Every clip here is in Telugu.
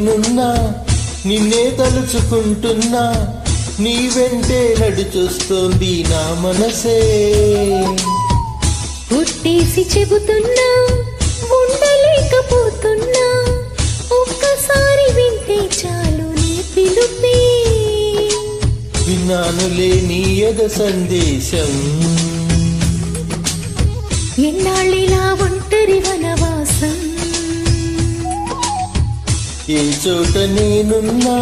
నేనున్నా నిన్నే తలుచుకుంటున్నా నీ వెంటే నడిచొస్తోంది నా మనసే పుట్టేసి చెబుతున్నా ఉండలేకపోతున్నా ఒక్కసారి వింటే చాలు నీ పిలుపే విన్నానులే నీ ఎద సందేశం ఎన్నాళ్ళిలా ఒంటరి వనవాసం ఏ చోట నేనున్నా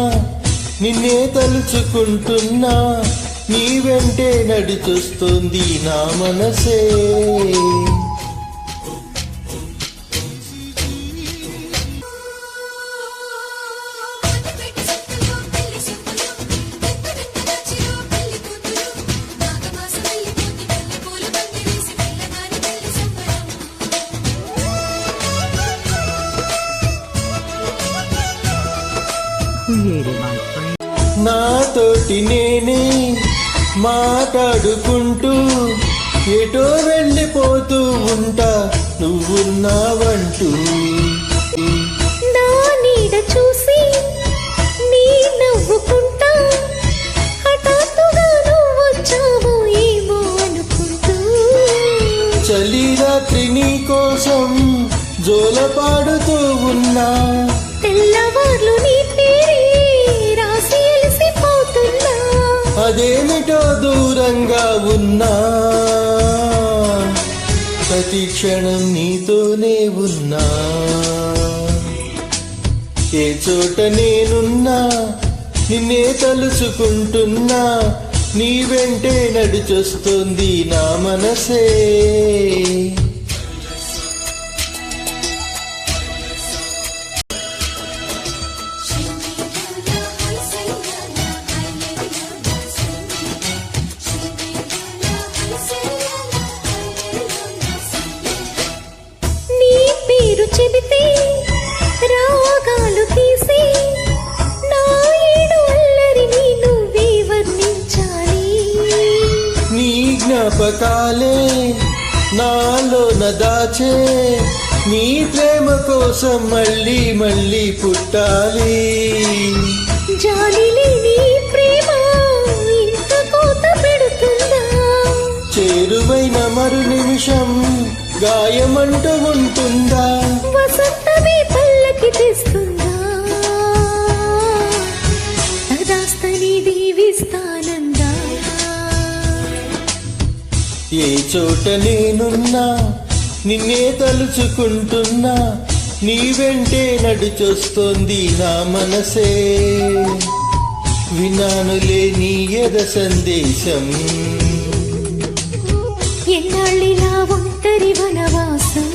నిన్నే తలుచుకుంటున్నా నీ వెంటే నడిచొస్తోంది నా మనసే నాతోటి నేనే మాట్లాడుకుంటూ ఎటో వెళ్ళిపోతూ ఉంటా నువ్వున్నావంటూ నా నీడ చూసి నీ నవ్వుకుంటా హఠాత్తుగా నువ్వు వచ్చావు ఏమో అనుకుంటూ చలి రాత్రి నీ కోసం జోలపాడుతూ ఉన్నా తెల్లవార్లు నీ పేరే రాసి అలసిపోతున్నా అదేమిటో దూరంగా ఉన్నా ప్రతి క్షణం నీతోనే ఉన్నా ఏ చోట నేనున్నా నిన్నే తలుచుకుంటున్నా నీ వెంటే నడిచొస్తుంది నా మనసే చెబితే రాగాలు తీసి నా ఏడు అల్లరిని నువ్వే వర్ణించాలి నీ జ్ఞాపకాలే నాలోన దాచే నీ ప్రేమ కోసం మళ్ళీ మళ్ళీ పుట్టాలి జాలి లేని ప్రేమ ఇంత కోత పెడుతుందా చేరువైన మరు నిమిషం గాయమంటూ ఉంటుందా వసంతమే పల్లకి తెస్తుందా తదాస్తని దీవిస్తానందా ఏ చోట నేనున్నా నిన్నే తలుచుకుంటున్నా నీ వెంటే నడిచొస్తోంది నా మనసే విన్నానులే నీ ఎద సందేశం ఎన్నాళ్ళిలా ఒంటరి వనవాసం